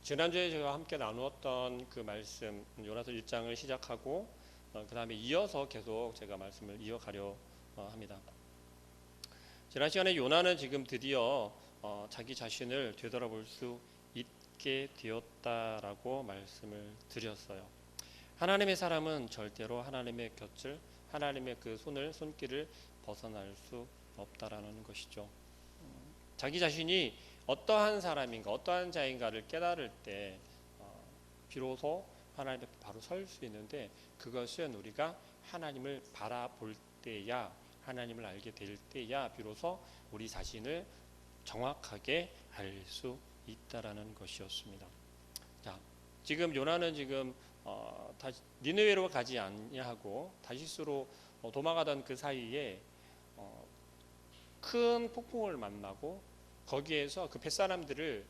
지난주에 제가 함께 나누었던 그 말씀 요나서 1장을 시작하고 그 다음에 이어서 계속 제가 말씀을 이어가려 합니다. 지난 시간에 요나는 지금 드디어 자기 자신을 되돌아볼 수 있게 되었다라고 말씀을 드렸어요. 하나님의 사람은 절대로 하나님의 곁을, 하나님의 그 손길을 벗어날 수 없다라는 것이죠. 자기 자신이 어떠한 사람인가, 어떠한 자인가를 깨달을 때 비로소 하나님 앞에 바로 설 수 있는데, 그것은 우리가 하나님을 바라볼 때야, 하나님을 알게 될 때야 비로소 우리 자신을 정확하게 알 수 있다라는 것이었습니다. 자, 지금 요나는 지금 다시 니느웨로 가지 아니하고 다시스로 도망가던 그 사이에 큰 폭풍을 만나고 거기에서 그 뱃사람들을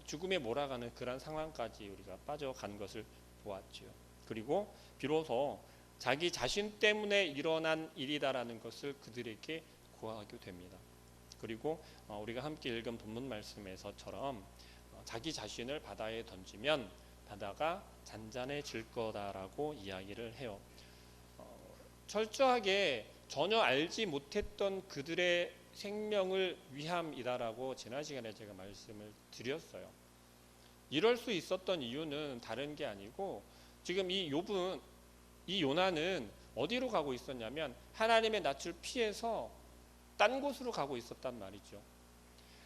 죽음에 몰아가는 그런 상황까지 우리가 빠져간 것을 보았죠. 그리고 비로소 자기 자신 때문에 일어난 일이다라는 것을 그들에게 고하게 됩니다. 그리고 우리가 함께 읽은 본문 말씀에서처럼 자기 자신을 바다에 던지면 바다가 잔잔해질 거다라고 이야기를 해요. 철저하게 전혀 알지 못했던 그들의 생명을 위함이다라고 지난 시간에 제가 말씀을 드렸어요. 이럴 수 있었던 이유는 다른 게 아니고, 지금 이 요나는 어디로 가고 있었냐면 하나님의 낯을 피해서 딴 곳으로 가고 있었단 말이죠.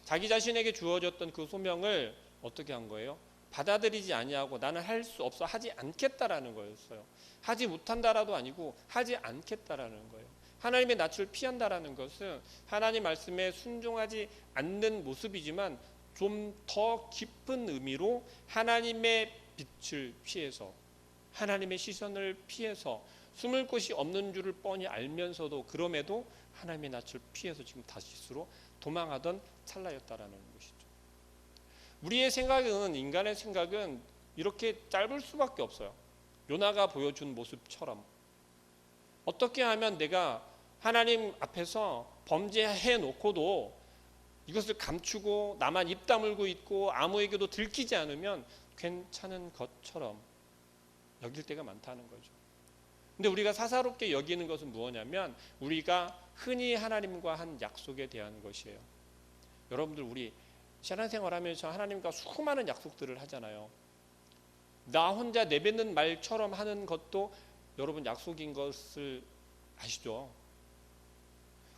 자기 자신에게 주어졌던 그 소명을 어떻게 한 거예요? 받아들이지 아니하고 나는 할 수 없어, 하지 않겠다라는 거였어요. 하지 못한다라도 아니고 하지 않겠다라는 거예요. 하나님의 낯을 피한다라는 것은 하나님 말씀에 순종하지 않는 모습이지만 좀 더 깊은 의미로 하나님의 빛을 피해서, 하나님의 시선을 피해서, 숨을 곳이 없는 줄을 뻔히 알면서도 그럼에도 하나님의 낯을 피해서 지금 다시스로 도망하던 찰나였다라는 것이죠. 우리의 생각은, 인간의 생각은 이렇게 짧을 수밖에 없어요. 요나가 보여준 모습처럼 어떻게 하면 내가 하나님 앞에서 범죄해 놓고도 이것을 감추고 나만 입 다물고 있고 아무에게도 들키지 않으면 괜찮은 것처럼 여길 때가 많다는 거죠. 근데 우리가 사사롭게 여기는 것은 무엇이냐면 우리가 흔히 하나님과 한 약속에 대한 것이에요. 여러분들, 우리 신앙생활하면서 하나님과 수많은 약속들을 하잖아요. 나 혼자 내뱉는 말처럼 하는 것도 여러분 약속인 것을 아시죠?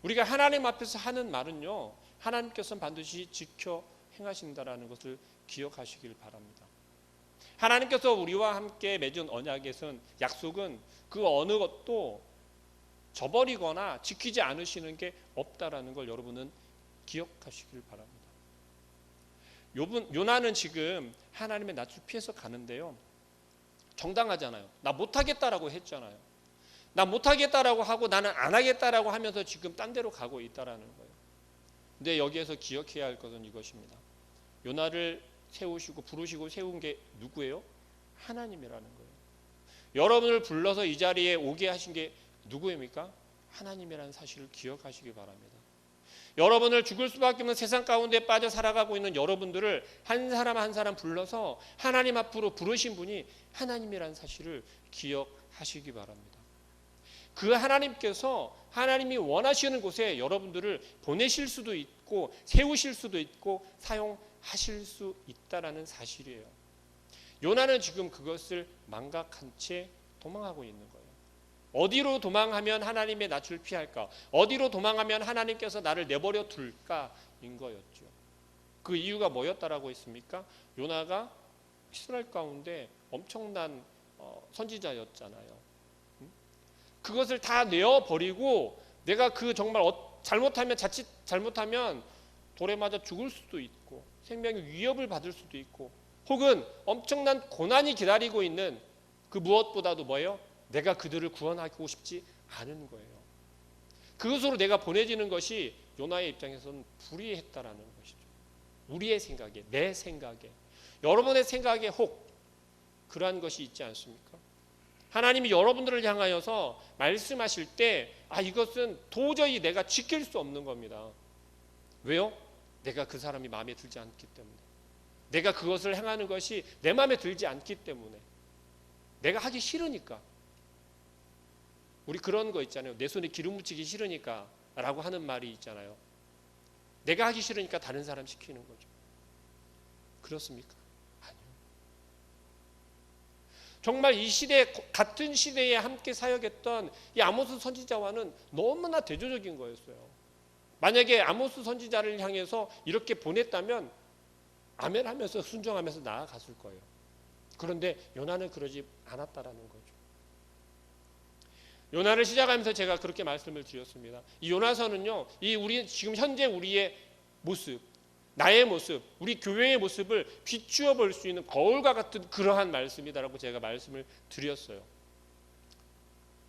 우리가 하나님 앞에서 하는 말은요, 하나님께서는 반드시 지켜 행하신다라는 것을 기억하시길 바랍니다. 하나님께서 우리와 함께 맺은 언약에서는, 약속은 그 어느 것도 저버리거나 지키지 않으시는 게 없다라는 걸 여러분은 기억하시길 바랍니다. 요나는 지금 하나님의 낯을 피해서 가는데요, 정당하잖아요. 나 못하겠다라고 했잖아요. 나 못하겠다라고 하고 나는 안 하겠다라고 하면서 지금 딴 데로 가고 있다라는 거예요. 근데 여기에서 기억해야 할 것은 이것입니다. 요나를 세우시고 부르시고 세운 게 누구예요? 하나님이라는 거예요. 여러분을 불러서 이 자리에 오게 하신 게 누구입니까? 하나님이라는 사실을 기억하시기 바랍니다. 여러분을 죽을 수밖에 없는 세상 가운데 빠져 살아가고 있는 여러분들을 한 사람 한 사람 불러서 하나님 앞으로 부르신 분이 하나님이라는 사실을 기억하시기 바랍니다. 그 하나님께서 하나님이 원하시는 곳에 여러분들을 보내실 수도 있고 세우실 수도 있고 사용하실 수 있다라는 사실이에요. 요나는 지금 그것을 망각한 채 도망하고 있는 거예요. 어디로 도망하면 하나님의 낯을 피할까? 어디로 도망하면 하나님께서 나를 내버려 둘까인 거였죠. 그 이유가 뭐였다라고 했습니까? 요나가 이스라엘 가운데 엄청난 선지자였잖아요. 그것을 다 내어버리고 내가 그 정말 잘못하면, 자칫 잘못하면 돌에 맞아 죽을 수도 있고 생명의 위협을 받을 수도 있고 혹은 엄청난 고난이 기다리고 있는 그 무엇보다도 뭐예요? 내가 그들을 구원하고 싶지 않은 거예요. 그것으로 내가 보내지는 것이 요나의 입장에서는 불의했다라는 것이죠. 우리의 생각에, 내 생각에, 여러분의 생각에 혹 그러한 것이 있지 않습니까? 하나님이 여러분들을 향하여서 말씀하실 때 이것은 도저히 내가 지킬 수 없는 겁니다. 왜요? 내가 그 사람이 마음에 들지 않기 때문에. 내가 그것을 행하는 것이 내 마음에 들지 않기 때문에, 내가 하기 싫으니까. 우리 그런 거 있잖아요. 내 손에 기름 묻히기 싫으니까 라고 하는 말이 있잖아요. 내가 하기 싫으니까 다른 사람 시키는 거죠. 그렇습니까? 아니요. 정말 이 시대, 같은 시대에 함께 사역했던 이 아모스 선지자와는 너무나 대조적인 거였어요. 만약에 아모스 선지자를 향해서 이렇게 보냈다면 아멘 하면서 순종하면서 나아갔을 거예요. 그런데 요나는 그러지 않았다라는 거죠. 요나를 시작하면서 제가 그렇게 말씀을 드렸습니다. 이 요나서는요, 이 우리 지금 현재 우리의 모습, 나의 모습, 우리 교회의 모습을 비추어 볼 수 있는 거울과 같은 그러한 말씀이다라고 제가 말씀을 드렸어요.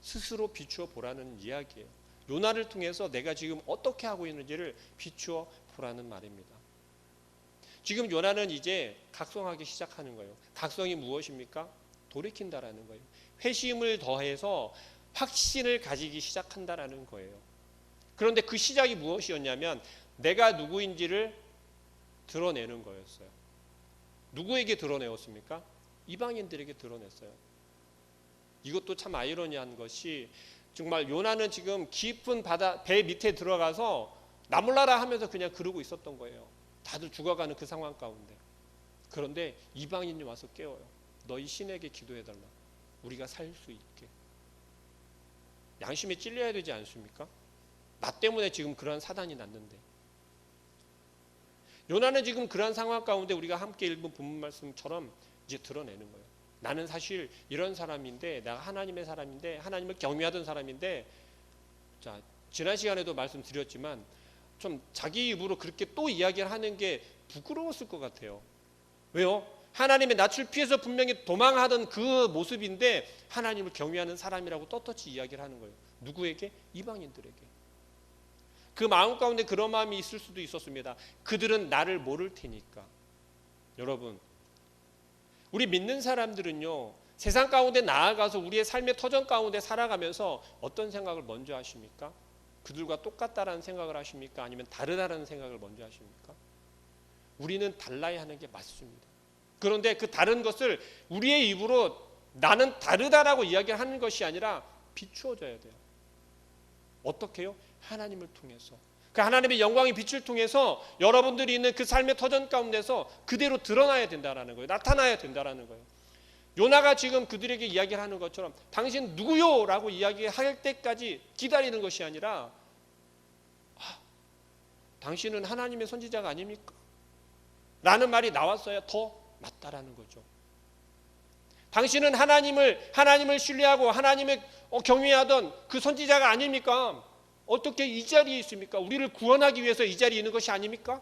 스스로 비추어 보라는 이야기예요. 요나를 통해서 내가 지금 어떻게 하고 있는지를 비추어 보라는 말입니다. 지금 요나는 이제 각성하기 시작하는 거예요. 각성이 무엇입니까? 돌이킨다라는 거예요. 회심을 더해서 확신을 가지기 시작한다라는 거예요. 그런데 그 시작이 무엇이었냐면 내가 누구인지를 드러내는 거였어요. 누구에게 드러내었습니까? 이방인들에게 드러냈어요. 이것도 참 아이러니한 것이 정말 요나는 지금 깊은 바다 배 밑에 들어가서 나몰라라 하면서 그냥 그러고 있었던 거예요. 다들 죽어가는 그 상황 가운데. 그런데 이방인이 와서 깨워요. 너희 신에게 기도해달라. 우리가 살 수 있게. 양심에 찔려야 되지 않습니까? 나 때문에 지금 그러한 사단이 났는데. 요나는 지금 그러한 상황 가운데 우리가 함께 읽은 본문 말씀처럼 이제 드러내는 거예요. 나는 사실 이런 사람인데, 내가 하나님의 사람인데, 하나님을 경외하던 사람인데, 자, 지난 시간에도 말씀드렸지만 좀 자기 입으로 그렇게 또 이야기를 하는 게 부끄러웠을 것 같아요. 왜요? 하나님의 낯을 피해서 분명히 도망하던 그 모습인데 하나님을 경외하는 사람이라고 떳떳이 이야기를 하는 거예요. 누구에게? 이방인들에게. 그 마음 가운데 그런 마음이 있을 수도 있었습니다. 그들은 나를 모를 테니까. 여러분, 우리 믿는 사람들은요, 세상 가운데 나아가서 우리의 삶의 터전 가운데 살아가면서 어떤 생각을 먼저 하십니까? 그들과 똑같다라는 생각을 하십니까? 아니면 다르다라는 생각을 먼저 하십니까? 우리는 달라야 하는 게 맞습니다. 그런데 그 다른 것을 우리의 입으로 나는 다르다라고 이야기를 하는 것이 아니라 비추어져야 돼요. 어떻게요? 하나님을 통해서. 그 하나님의 영광의 빛을 통해서 여러분들이 있는 그 삶의 터전 가운데서 그대로 드러나야 된다라는 거예요. 나타나야 된다라는 거예요. 요나가 지금 그들에게 이야기를 하는 것처럼 당신 누구요? 라고 이야기할 때까지 기다리는 것이 아니라 당신은 하나님의 선지자가 아닙니까? 라는 말이 나왔어야 더 맞다라는 거죠. 당신은 하나님을 신뢰하고 하나님을 경외하던 그 선지자가 아닙니까? 어떻게 이 자리에 있습니까? 우리를 구원하기 위해서 이 자리에 있는 것이 아닙니까?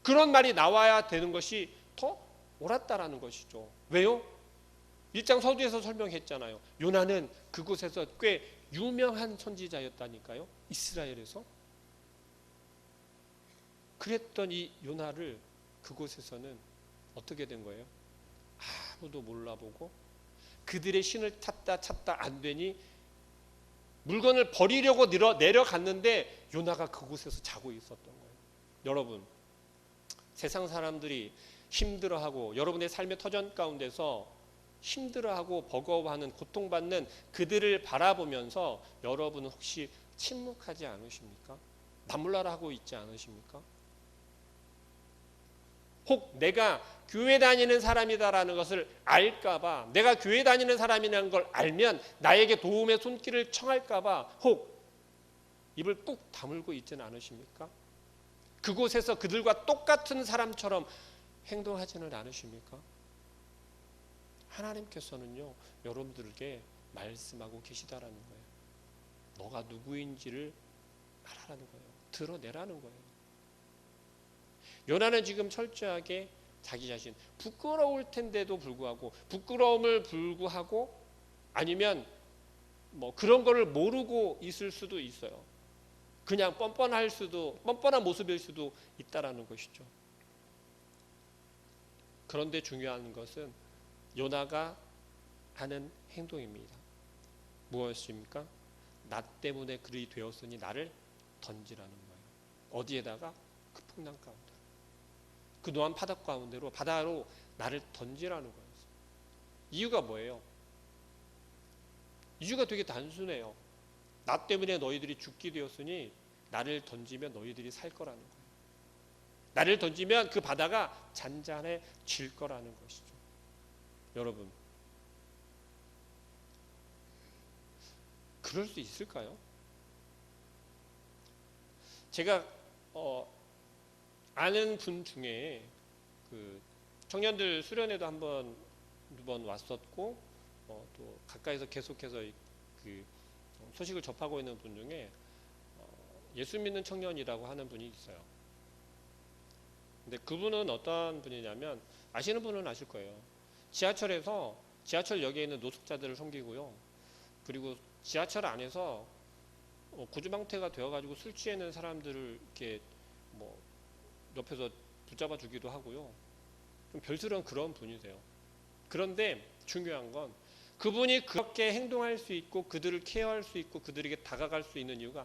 그런 말이 나와야 되는 것이 더 옳았다라는 것이죠. 왜요? 1장 서두에서 설명했잖아요. 요나는 그곳에서 꽤 유명한 선지자였다니까요. 이스라엘에서. 그랬던 이 요나를 그곳에서는 어떻게 된 거예요? 아무도 몰라보고 그들의 신을 찾다 안 되니 물건을 버리려고 내려갔는데 요나가 그곳에서 자고 있었던 거예요. 여러분, 세상 사람들이 힘들어하고 여러분의 삶의 터전 가운데서 힘들어하고 버거워하는 고통받는 그들을 바라보면서 여러분은 혹시 침묵하지 않으십니까? 나몰라라 하고 있지 않으십니까? 혹 내가 교회 다니는 사람이다라는 것을 알까봐, 내가 교회 다니는 사람이라는 걸 알면 나에게 도움의 손길을 청할까봐 혹 입을 꾹 다물고 있지는 않으십니까? 그곳에서 그들과 똑같은 사람처럼 행동하지는 않으십니까? 하나님께서는요, 여러분들에게 말씀하고 계시다라는 거예요. 너가 누구인지를 말하라는 거예요. 드러내라는 거예요. 요나는 지금 철저하게 자기 자신, 부끄러울 텐데도 불구하고, 부끄러움을 불구하고 아니면 뭐 그런 거를 모르고 있을 수도 있어요. 그냥 뻔뻔한 모습일 수도 있다라는 것이죠. 그런데 중요한 것은 요나가 하는 행동입니다. 무엇입니까? 나 때문에 그리 되었으니 나를 던지라는 거예요. 어디에다가? 그 풍랑 가운데. 그 노한 바다 가운데로 바다로 나를 던지라는 거예요. 이유가 뭐예요? 이유가 되게 단순해요. 나 때문에 너희들이 죽게 되었으니 나를 던지면 너희들이 살 거라는 거예요. 나를 던지면 그 바다가 잔잔해질 거라는 것이죠. 여러분, 그럴 수 있을까요? 제가 아는 분 중에 그 청년들 수련회도 두 번 왔었고 또 가까이서 계속해서 그 소식을 접하고 있는 분 중에 예수 믿는 청년이라고 하는 분이 있어요. 근데 그분은 어떤 분이냐면 아시는 분은 아실 거예요. 지하철에서 지하철역에 있는 노숙자들을 섬기고요. 그리고 지하철 안에서 구주망태가 되어가지고 술 취하는 사람들을 이렇게 뭐 옆에서 붙잡아 주기도 하고요. 좀 별스러운 그런 분이세요. 그런데 중요한 건 그분이 그렇게 행동할 수 있고 그들을 케어할 수 있고 그들에게 다가갈 수 있는 이유가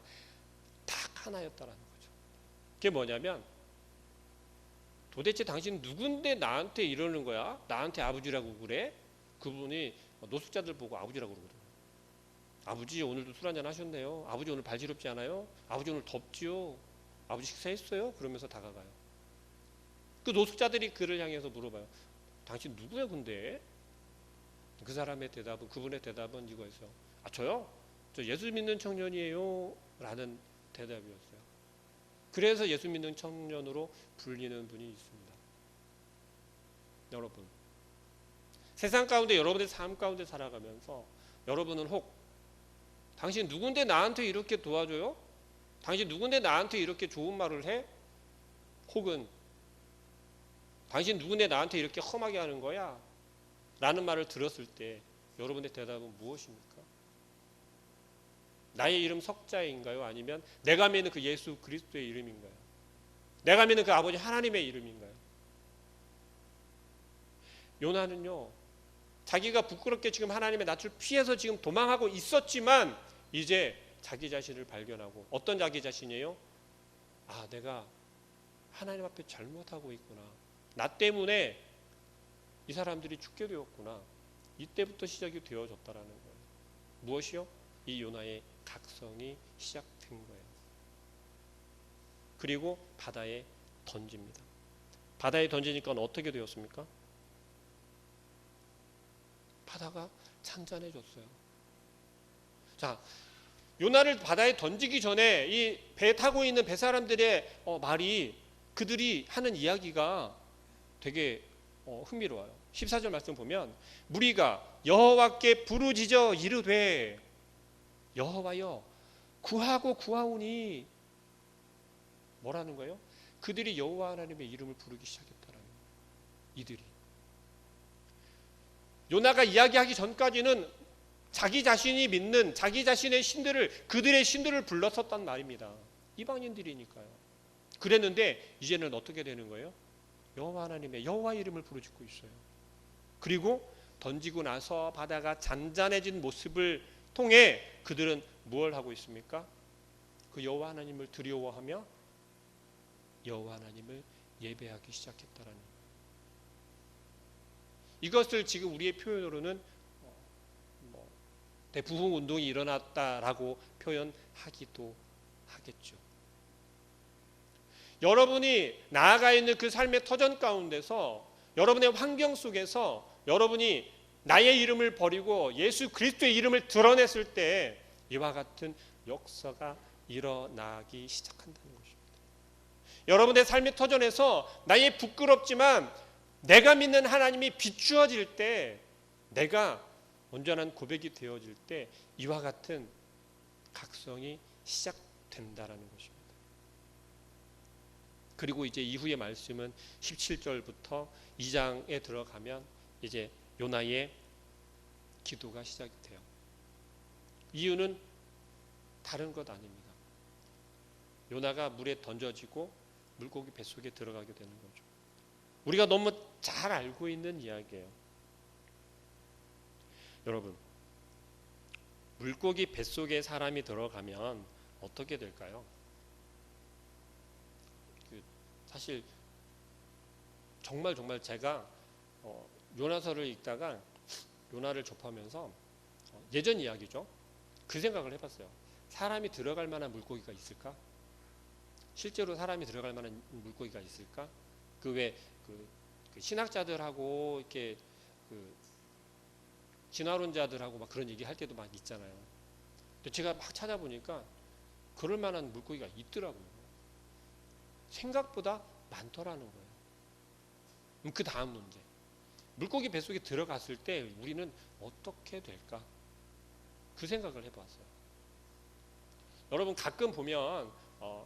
딱 하나였다라는 거죠. 그게 뭐냐면 도대체 당신 누군데 나한테 이러는 거야? 나한테 아버지라고 그래? 그분이 노숙자들 보고 아버지라고 그러거든요. 아버지 오늘도 술 한잔 하셨네요. 아버지 오늘 발시럽지 않아요? 아버지 오늘 덥지요? 아버지 식사했어요? 그러면서 다가가요. 그 노숙자들이 그를 향해서 물어봐요. 당신 누구야 근데? 그 사람의 대답은 그분의 대답은 이거였어요. 아 저요? 저 예수 믿는 청년이에요 라는 대답이었어요. 그래서 예수 믿는 청년으로 불리는 분이 있습니다. 여러분, 세상 가운데 여러분의 삶 가운데 살아가면서 여러분은 혹 당신 누군데 나한테 이렇게 도와줘요? 당신 누군데 나한테 이렇게 좋은 말을 해? 혹은 당신 누군데 나한테 이렇게 험하게 하는 거야? 라는 말을 들었을 때 여러분의 대답은 무엇입니까? 나의 이름 석자인가요? 아니면 내가 믿는 그 예수 그리스도의 이름인가요? 내가 믿는 그 아버지 하나님의 이름인가요? 요나는요, 자기가 부끄럽게 지금 하나님의 낯을 피해서 지금 도망하고 있었지만 이제 자기 자신을 발견하고 어떤 자기 자신이에요? 아, 내가 하나님 앞에 잘못하고 있구나. 나 때문에 이 사람들이 죽게 되었구나. 이때부터 시작이 되어졌다라는 거예요. 무엇이요? 이 요나의 각성이 시작된 거예요. 그리고 바다에 던집니다. 바다에 던지니까 어떻게 되었습니까? 바다가 잔잔해졌어요. 자, 요나를 바다에 던지기 전에 이 배 타고 있는 배 사람들의 말이 그들이 하는 이야기가 되게 흥미로워요. 14절 말씀 보면 무리가 여호와께 부르짖어 이르되 여호와여 구하고 구하오니 뭐라는 거예요? 그들이 여호와 하나님의 이름을 부르기 시작했다라는 거예요. 이들이 요나가 이야기하기 전까지는 자기 자신이 믿는 자기 자신의 신들을 그들의 신들을 불렀었단 말입니다. 이방인들이니까요. 그랬는데 이제는 어떻게 되는 거예요? 여호와 하나님의 여호와 이름을 부르짖고 있어요. 그리고 던지고 나서 바다가 잔잔해진 모습을 통해 그들은 무엇을 하고 있습니까? 그 여호와 하나님을 두려워하며 여호와 하나님을 예배하기 시작했다라는 거예요. 이것을 지금 우리의 표현으로는 대부흥 운동이 일어났다라고 표현하기도 하겠죠. 여러분이 나아가 있는 그 삶의 터전 가운데서 여러분의 환경 속에서 여러분이 나의 이름을 버리고 예수 그리스도의 이름을 드러냈을 때 이와 같은 역사가 일어나기 시작한다는 것입니다. 여러분의 삶의 터전에서 나의 부끄럽지만 내가 믿는 하나님이 비추어질 때 내가 온전한 고백이 되어질 때 이와 같은 각성이 시작된다라는 것입니다. 그리고 이제 이후의 말씀은 17절부터 2장에 들어가면 이제 요나의 기도가 시작이 돼요. 이유는 다른 것 아닙니다. 요나가 물에 던져지고 물고기 뱃속에 들어가게 되는 거죠. 우리가 너무 잘 알고 있는 이야기예요. 여러분, 물고기 뱃속에 사람이 들어가면 어떻게 될까요? 사실 정말 제가 요나서를 읽다가 요나를 접하면서 예전 이야기죠. 그 생각을 해봤어요. 사람이 들어갈 만한 물고기가 있을까? 실제로 사람이 들어갈 만한 물고기가 있을까? 그 신학자들하고 이렇게 그 진화론자들하고 막 그런 얘기 할 때도 막 있잖아요. 근데 제가 막 찾아보니까 그럴 만한 물고기가 있더라고요. 생각보다 많더라는 거예요. 그 다음 문제. 물고기 뱃속에 들어갔을 때 우리는 어떻게 될까? 그 생각을 해봤어요. 여러분 가끔 보면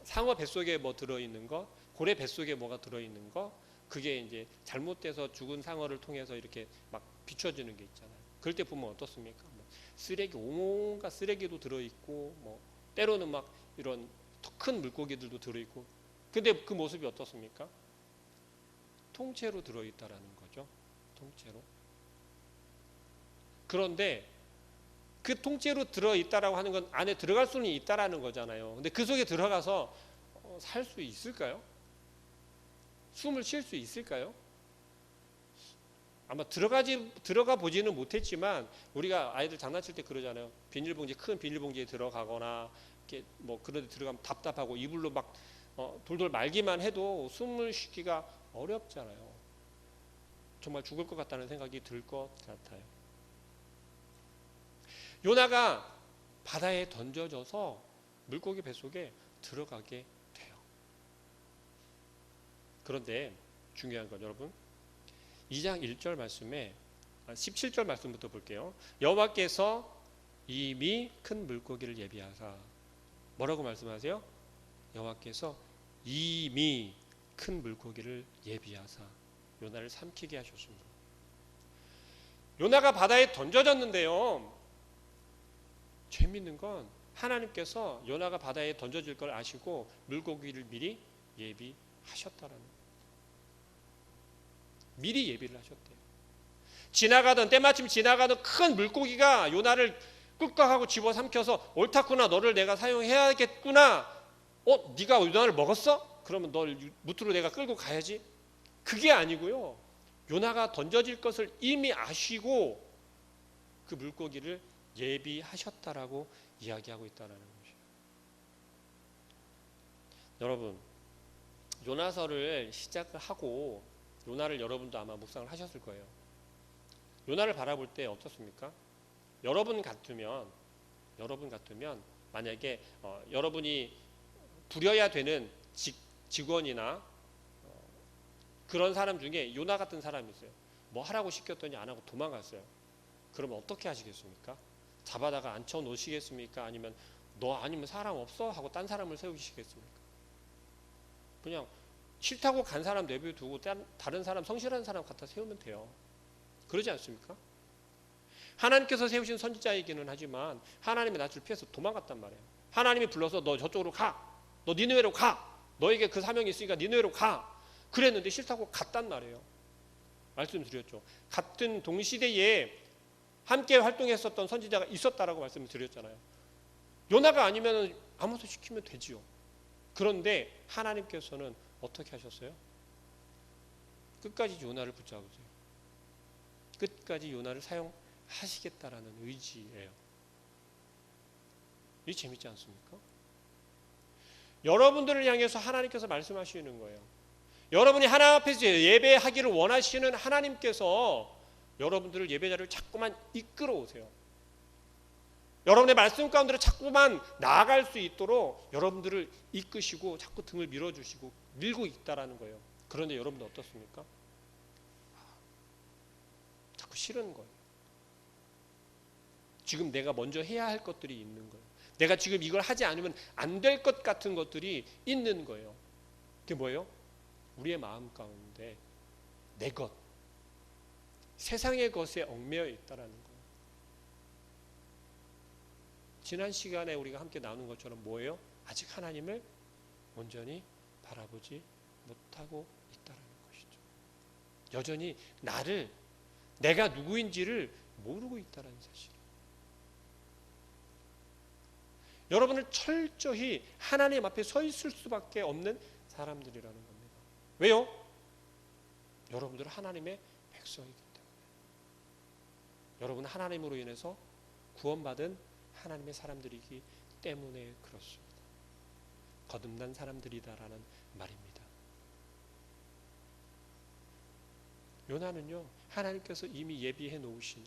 상어 뱃속에 뭐 들어있는 거, 고래 뱃속에 뭐가 들어있는 거, 그게 이제 잘못돼서 죽은 상어를 통해서 이렇게 막 비춰지는 게 있잖아요. 그럴 때 보면 어떻습니까? 뭐 쓰레기, 온갖 쓰레기도 들어있고, 뭐 때로는 막 이런 더 큰 물고기들도 들어있고, 근데 그 모습이 어떻습니까? 통째로 들어있다라는 거죠. 통째로. 그런데 그 통째로 들어있다라고 하는 건 안에 들어갈 수는 있다라는 거잖아요. 근데 그 속에 들어가서 살 수 있을까요? 숨을 쉴 수 있을까요? 아마 들어가 보지는 못했지만 우리가 아이들 장난칠 때 그러잖아요. 비닐봉지, 큰 비닐봉지에 들어가거나 이렇게 뭐 그런 데 들어가면 답답하고 이불로 막 돌돌 말기만 해도 숨을 쉬기가 어렵잖아요. 정말 죽을 것 같다는 생각이 들 것 같아요. 요나가 바다에 던져져서 물고기 뱃속에 들어가게 돼요. 그런데 중요한 건 여러분 2장 1절 말씀에 17절 말씀부터 볼게요. 여호와께서 이미 큰 물고기를 예비하사 뭐라고 말씀하세요? 여호와께서 이미 큰 물고기를 예비하사 요나를 삼키게 하셨습니다. 요나가 바다에 던져졌는데요. 재밌는 건 하나님께서 요나가 바다에 던져질 걸 아시고 물고기를 미리 예비하셨다라는 거예요. 미리 예비를 하셨대요. 때마침 지나가던 큰 물고기가 요나를 꿀꺽하고 집어삼켜서 옳다구나, 너를 내가 사용해야겠구나. 네가 요나를 먹었어? 그러면 널 무트로 내가 끌고 가야지. 그게 아니고요. 요나가 던져질 것을 이미 아시고 그 물고기를 예비하셨다라고 이야기하고 있다는 것이에요. 여러분, 요나서를 시작을 하고 요나를 여러분도 아마 묵상을 하셨을 거예요. 요나를 바라볼 때 어떻습니까? 여러분 같으면 만약에 여러분이 부려야 되는 직원이나 그런 사람 중에 요나 같은 사람이 있어요. 뭐 하라고 시켰더니 안 하고 도망갔어요. 그러면 어떻게 하시겠습니까? 잡아다가 앉혀 놓으시겠습니까? 아니면 너 아니면 사람 없어? 하고 딴 사람을 세우시겠습니까? 그냥 싫다고 간 사람 내버려두고 다른 사람, 성실한 사람 갖다 세우면 돼요. 그러지 않습니까? 하나님께서 세우신 선지자이기는 하지만 하나님의 낯을 피해서 도망갔단 말이에요. 하나님이 불러서 너 저쪽으로 가. 너 니느웨로 가. 너에게 그 사명이 있으니까 니느웨로 가. 그랬는데 싫다고 갔단 말이에요. 말씀드렸죠. 같은 동시대에 함께 활동했었던 선지자가 있었다라고 말씀을 드렸잖아요. 요나가 아니면 아무도 시키면 되지요. 그런데 하나님께서는 어떻게 하셨어요? 끝까지 요나를 붙잡으세요. 끝까지 요나를 사용하시겠다라는 의지예요. 이게 재밌지 않습니까? 여러분들을 향해서 하나님께서 말씀하시는 거예요. 여러분이 하나님 앞에서 예배하기를 원하시는 하나님께서 여러분들을 예배자를 자꾸만 이끌어 오세요. 여러분의 말씀 가운데로 자꾸만 나아갈 수 있도록 여러분들을 이끄시고 자꾸 등을 밀어주시고 밀고 있다라는 거예요. 그런데 여러분은 어떻습니까? 자꾸 싫은 거예요. 지금 내가 먼저 해야 할 것들이 있는 거예요. 내가 지금 이걸 하지 않으면 안 될 것 같은 것들이 있는 거예요. 그게 뭐예요? 우리의 마음 가운데 내 것, 세상의 것에 얽매여 있다라는 거예요. 지난 시간에 우리가 함께 나눈 것처럼 뭐예요? 아직 하나님을 온전히 바라보지 못하고 있다는 것이죠. 여전히 내가 누구인지를 모르고 있다는 사실. 여러분은 철저히 하나님 앞에 서 있을 수밖에 없는 사람들이라는 겁니다. 왜요? 여러분들은 하나님의 백성이기 때문에, 여러분은 하나님으로 인해서 구원받은 하나님의 사람들이기 때문에 그렇습니다. 거듭난 사람들이다라는 말입니다. 요나는요, 하나님께서 이미 예비해 놓으신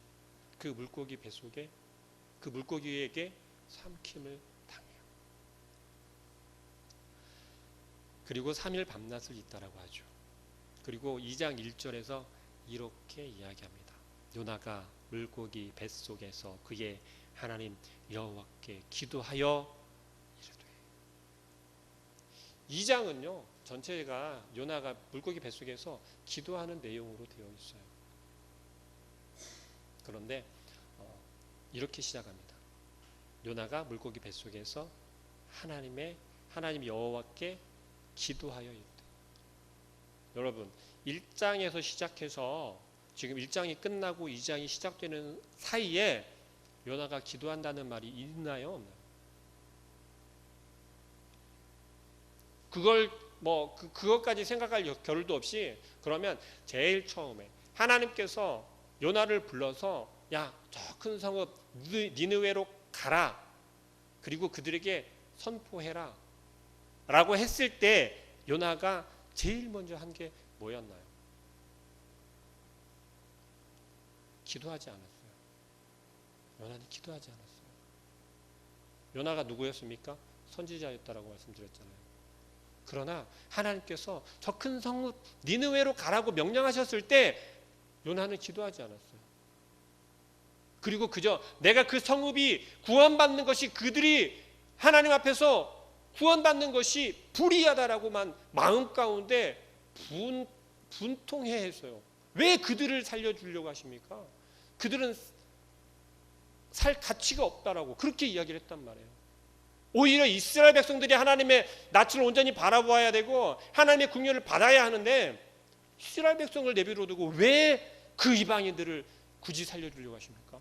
그 물고기 뱃속에 그 물고기에게 삼킴을 당해요. 그리고 3일 밤낮을 있다라고 하죠. 그리고 2장 1절에서 이렇게 이야기합니다. 요나가 물고기 뱃속에서 그의 하나님 여호와께 기도하여 이르되. 2장은요 전체가 요나가 물고기 뱃속에서 기도하는 내용으로 되어 있어요. 그런데 이렇게 시작합니다. 요나가 물고기 뱃속에서 하나님 여호와께 기도하여 이르되. 여러분 1장에서 시작해서 지금 1장이 끝나고 2장이 시작되는 사이에 요나가 기도한다는 말이 있나요? 없나요? 그것까지 생각할 겨를도 없이 그러면 제일 처음에 하나님께서 요나를 불러서 야, 저 큰 성읍 니느웨로 가라. 그리고 그들에게 선포해라. 라고 했을 때 요나가 제일 먼저 한 게 뭐였나요? 기도하지 않았어요. 요나는 기도하지 않았어요. 요나가 누구였습니까? 선지자였다라고 말씀드렸잖아요. 그러나 하나님께서 저 큰 성읍 니느웨로 가라고 명령하셨을 때 요나는 기도하지 않았어요. 그리고 그저 내가 그 성읍이 구원받는 것이 그들이 하나님 앞에서 구원받는 것이 불의하다라고만 마음 가운데 분통해했어요. 왜 그들을 살려주려고 하십니까? 그들은 살 가치가 없다라고 그렇게 이야기를 했단 말이에요. 오히려 이스라엘 백성들이 하나님의 낯을 온전히 바라보아야 되고 하나님의 긍휼을 받아야 하는데 이스라엘 백성을 내버려 두고 왜 그 이방인들을 굳이 살려주려고 하십니까?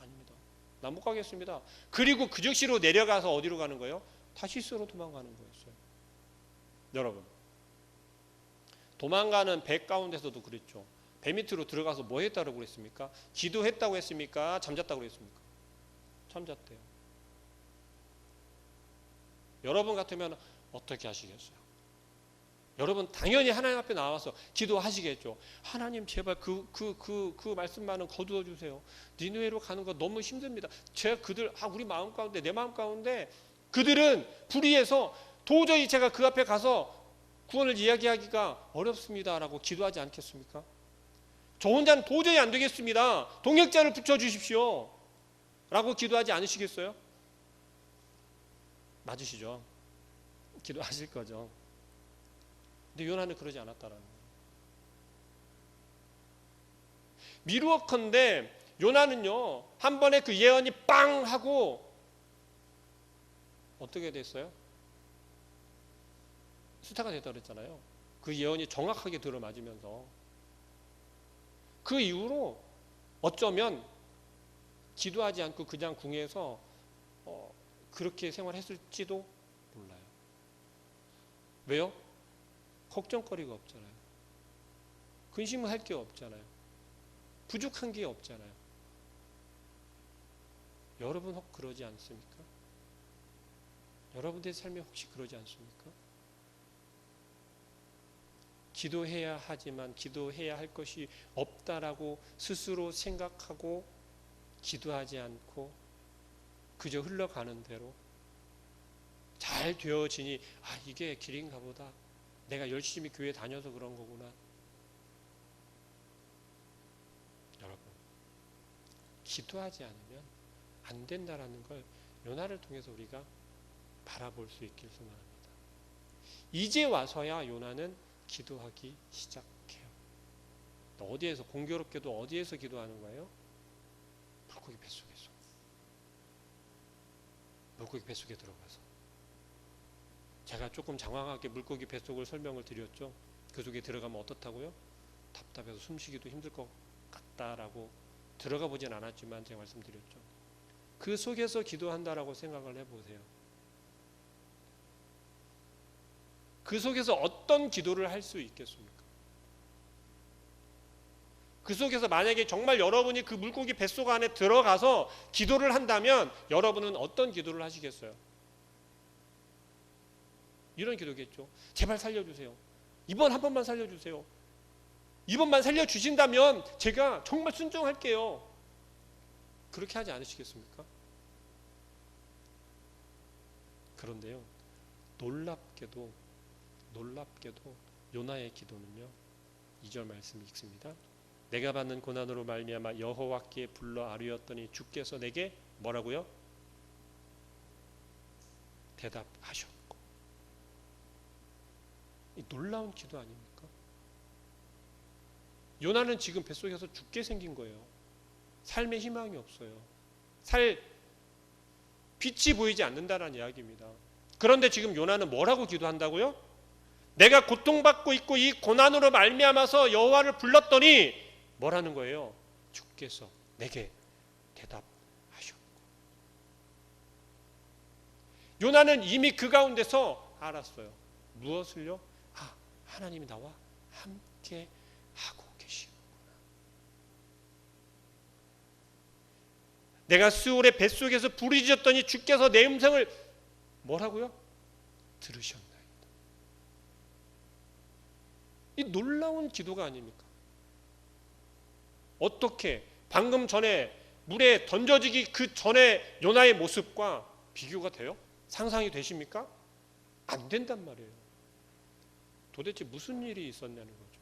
아닙니다. 난 못 가겠습니다. 그리고 그 즉시로 내려가서 어디로 가는 거예요? 다시스로 도망가는 거였어요. 여러분 도망가는 배 가운데서도 그랬죠. 배 밑으로 들어가서 뭐 했다고 그랬습니까? 기도했다고 했습니까? 잠잤다고 그랬습니까? 잠잤대요. 여러분 같으면 어떻게 하시겠어요? 여러분 당연히 하나님 앞에 나와서 기도하시겠죠. 하나님 제발 그 말씀만은 거두어 주세요. 니느웨로 가는 거 너무 힘듭니다. 제가 우리 마음 가운데 내 마음 가운데 그들은 불의해서 도저히 제가 그 앞에 가서 구원을 이야기하기가 어렵습니다라고 기도하지 않겠습니까? 저 혼자는 도저히 안 되겠습니다. 동역자를 붙여주십시오 라고 기도하지 않으시겠어요? 맞으시죠? 기도하실 거죠. 근데 요나는 그러지 않았다라는 거예요. 미루어컨대 요나는요 한 번에 그 예언이 빵 하고 어떻게 됐어요? 스타가 됐다 그랬잖아요. 그 예언이 정확하게 들어맞으면서 그 이후로 어쩌면 기도하지 않고 그냥 궁에서 그렇게 생활했을지도 몰라요. 왜요? 걱정거리가 없잖아요. 근심할 게 없잖아요. 부족한 게 없잖아요. 여러분 혹 그러지 않습니까? 여러분들의 삶에 혹시 그러지 않습니까? 기도해야 하지만 기도해야 할 것이 없다라고 스스로 생각하고 기도하지 않고 그저 흘러가는 대로 잘 되어지니 이게 길인가 보다. 내가 열심히 교회 다녀서 그런 거구나. 여러분 기도하지 않으면 안 된다라는 걸 요나를 통해서 우리가 바라볼 수 있길 소망합니다. 이제 와서야 요나는 기도하기 시작해요. 어디에서 공교롭게도 어디에서 기도하는 거예요? 물고기 뱃속에서. 물고기 뱃속에 들어가서. 제가 조금 장황하게 물고기 뱃속을 설명을 드렸죠. 그 속에 들어가면 어떻다고요? 답답해서 숨쉬기도 힘들 것 같다라고 들어가 보진 않았지만 제가 말씀드렸죠. 그 속에서 기도한다라고 생각을 해보세요. 그 속에서 어떤 기도를 할 수 있겠습니까? 그 속에서 만약에 정말 여러분이 그 물고기 뱃속 안에 들어가서 기도를 한다면 여러분은 어떤 기도를 하시겠어요? 이런 기도겠죠. 제발 살려주세요. 이번 한 번만 살려주세요. 이번만 살려주신다면 제가 정말 순종할게요. 그렇게 하지 않으시겠습니까? 그런데요, 놀랍게도 요나의 기도는요, 2절 말씀이 읽습니다. 내가 받는 고난으로 말미암아 여호와께 불러 아뢰었더니 주께서 내게 뭐라고요? 대답하셨고. 이 놀라운 기도 아닙니까? 요나는 지금 뱃속에서 죽게 생긴 거예요. 삶의 희망이 없어요. 빛이 보이지 않는다는 이야기입니다. 그런데 지금 요나는 뭐라고 기도한다고요? 내가 고통받고 있고 이 고난으로 말미암아서 여호와를 불렀더니 뭐라는 거예요? 주께서 내게 대답하셨고. 요나는 이미 그 가운데서 알았어요. 무엇을요? 하나님이 나와 함께 하고 계시구나. 내가 스올의 뱃속에서 부르짖었더니 주께서 내 음성을 뭐라고요? 들으셨나이다. 이 놀라운 기도가 아닙니까? 어떻게 방금 전에 물에 던져지기 그 전에 요나의 모습과 비교가 돼요? 상상이 되십니까? 안 된단 말이에요. 도대체 무슨 일이 있었냐는 거죠.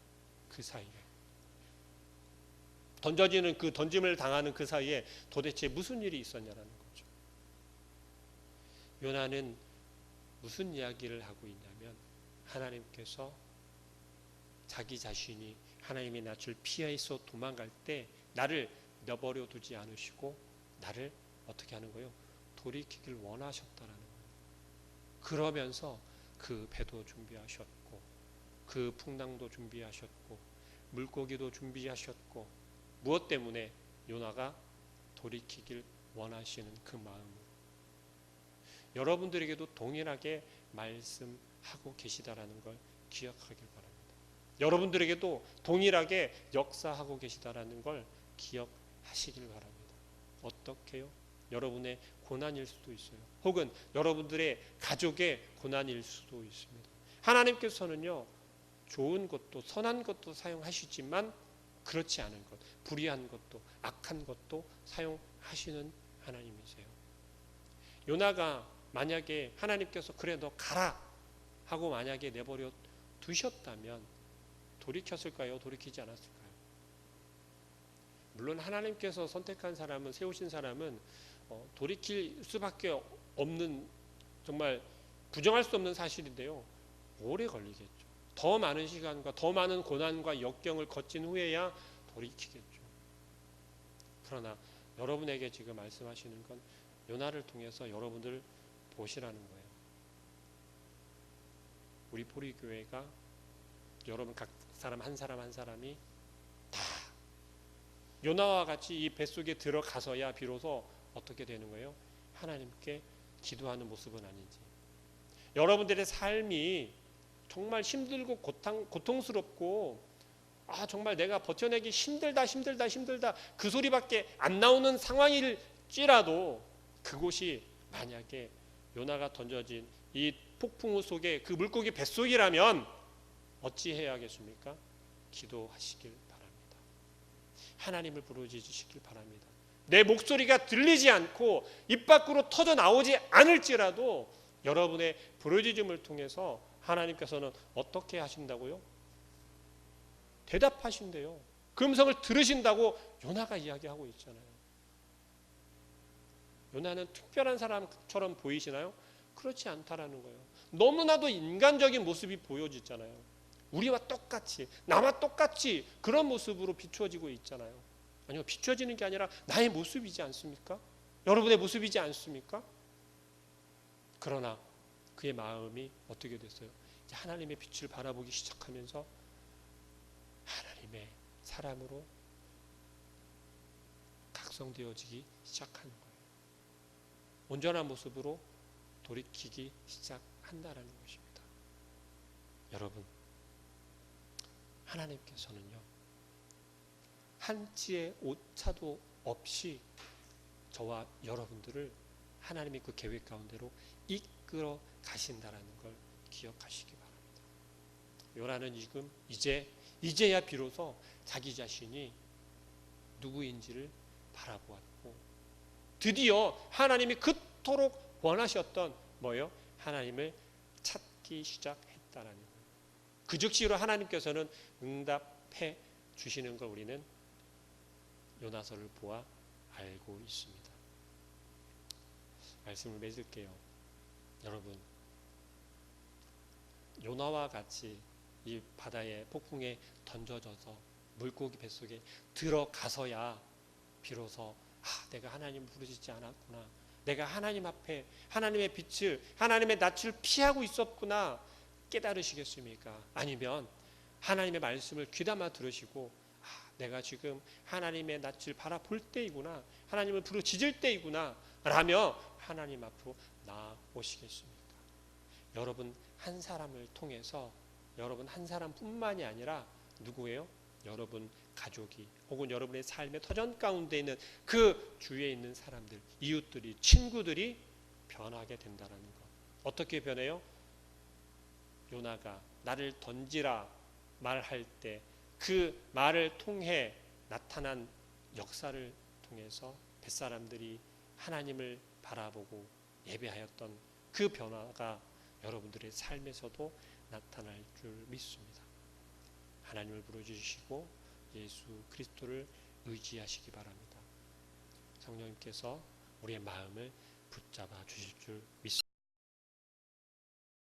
그 사이에. 던져지는 그 던짐을 당하는 그 사이에 도대체 무슨 일이 있었냐는 거죠. 요나는 무슨 이야기를 하고 있냐면 하나님께서 자기 자신이 하나님의 낯을 피해서 도망갈 때 나를 내버려 두지 않으시고 나를 어떻게 하는 거예요? 돌이키길 원하셨다라는 거예요. 그러면서 그 배도 준비하셨고 그 풍랑도 준비하셨고 물고기도 준비하셨고 무엇 때문에? 요나가 돌이키길 원하시는 그 마음을 여러분들에게도 동일하게 말씀하고 계시다라는 걸 기억하길 바랍니다. 여러분들에게도 동일하게 역사하고 계시다라는 걸 기억하시길 바랍니다. 어떻게요? 여러분의 고난일 수도 있어요. 혹은 여러분들의 가족의 고난일 수도 있습니다. 하나님께서는요, 좋은 것도 선한 것도 사용하시지만 그렇지 않은 것, 불의한 것도 악한 것도 사용하시는 하나님이세요. 요나가 만약에 하나님께서 그래 너 가라 하고 만약에 내버려 두셨다면 돌이켰을까요? 돌이키지 않았을까요? 물론 하나님께서 선택한 사람은, 세우신 사람은 돌이킬 수밖에 없는, 정말 부정할 수 없는 사실인데요, 오래 걸리겠죠. 더 많은 시간과 더 많은 고난과 역경을 거친 후에야 돌이키겠죠. 그러나 여러분에게 지금 말씀하시는 건 요나를 통해서 여러분들 보시라는 거예요. 우리 포리교회가 여러분 각 사람 한 사람 한 사람이 다 요나와 같이 이 뱃속에 들어가서야 비로소 어떻게 되는 거예요? 하나님께 기도하는 모습은 아닌지. 여러분들의 삶이 정말 힘들고 고통스럽고 정말 내가 버텨내기 힘들다 그 소리밖에 안 나오는 상황일지라도 그곳이 만약에 요나가 던져진 이 폭풍우 속에 그 물고기 뱃속이라면 어찌 해야겠습니까? 기도하시길 바랍니다. 하나님을 부르짖으시길 바랍니다. 내 목소리가 들리지 않고 입 밖으로 터져 나오지 않을지라도 여러분의 부르짖음을 통해서 하나님께서는 어떻게 하신다고요? 대답하신대요. 그 음성을 들으신다고 요나가 이야기하고 있잖아요. 요나는 특별한 사람처럼 보이시나요? 그렇지 않다라는 거예요. 너무나도 인간적인 모습이 보여지잖아요. 우리와 똑같이, 나와 똑같이 그런 모습으로 비추어지고 있잖아요. 아니요, 비추어지는 게 아니라 나의 모습이지 않습니까? 여러분의 모습이지 않습니까? 그러나 그의 마음이 어떻게 됐어요? 이제 하나님의 빛을 바라보기 시작하면서 하나님의 사람으로 각성되어지기 시작하는 거예요. 온전한 모습으로 돌이키기 시작한다라는 것입니다. 여러분, 하나님께서는요, 한치의 오차도 없이 저와 여러분들을 하나님의 그 계획 가운데로 이끌어 가신다라는 걸 기억하시기 바랍니다. 요나는 지금 이제야 비로소 자기 자신이 누구인지를 바라보았고, 드디어 하나님이 그토록 원하셨던 뭐예요? 하나님을 찾기 시작했다라는 거예요. 그 즉시로 하나님께서는 응답해 주시는 걸 우리는 요나서를 보아 알고 있습니다. 말씀을 맺을게요. 여러분, 요나와 같이 이 바다의 폭풍에 던져져서 물고기 뱃속에 들어가서야 비로소 내가 하나님을 부르짖지 않았구나, 내가 하나님 앞에 하나님의 빛을, 하나님의 낯을 피하고 있었구나 깨달으시겠습니까? 아니면 하나님의 말씀을 귀담아 들으시고 내가 지금 하나님의 낯을 바라볼 때이구나, 하나님을 부르짖을 때이구나 라며 하나님 앞으로 나오시겠습니까? 여러분 한 사람을 통해서, 여러분 한 사람뿐만이 아니라 누구예요? 여러분 가족이, 혹은 여러분의 삶의 터전 가운데 있는 그 주위에 있는 사람들, 이웃들이, 친구들이 변하게 된다는 것. 어떻게 변해요? 요나가 나를 던지라 말할 때 그 말을 통해 나타난 역사를 통해서 뱃사람들이 하나님을 바라보고 예배하였던 그 변화가 여러분들의 삶에서도 나타날 줄 믿습니다. 하나님을 부르짖으시고 예수 그리스도를 의지하시기 바랍니다. 성령님께서 우리의 마음을 붙잡아 주실 줄 믿습니다.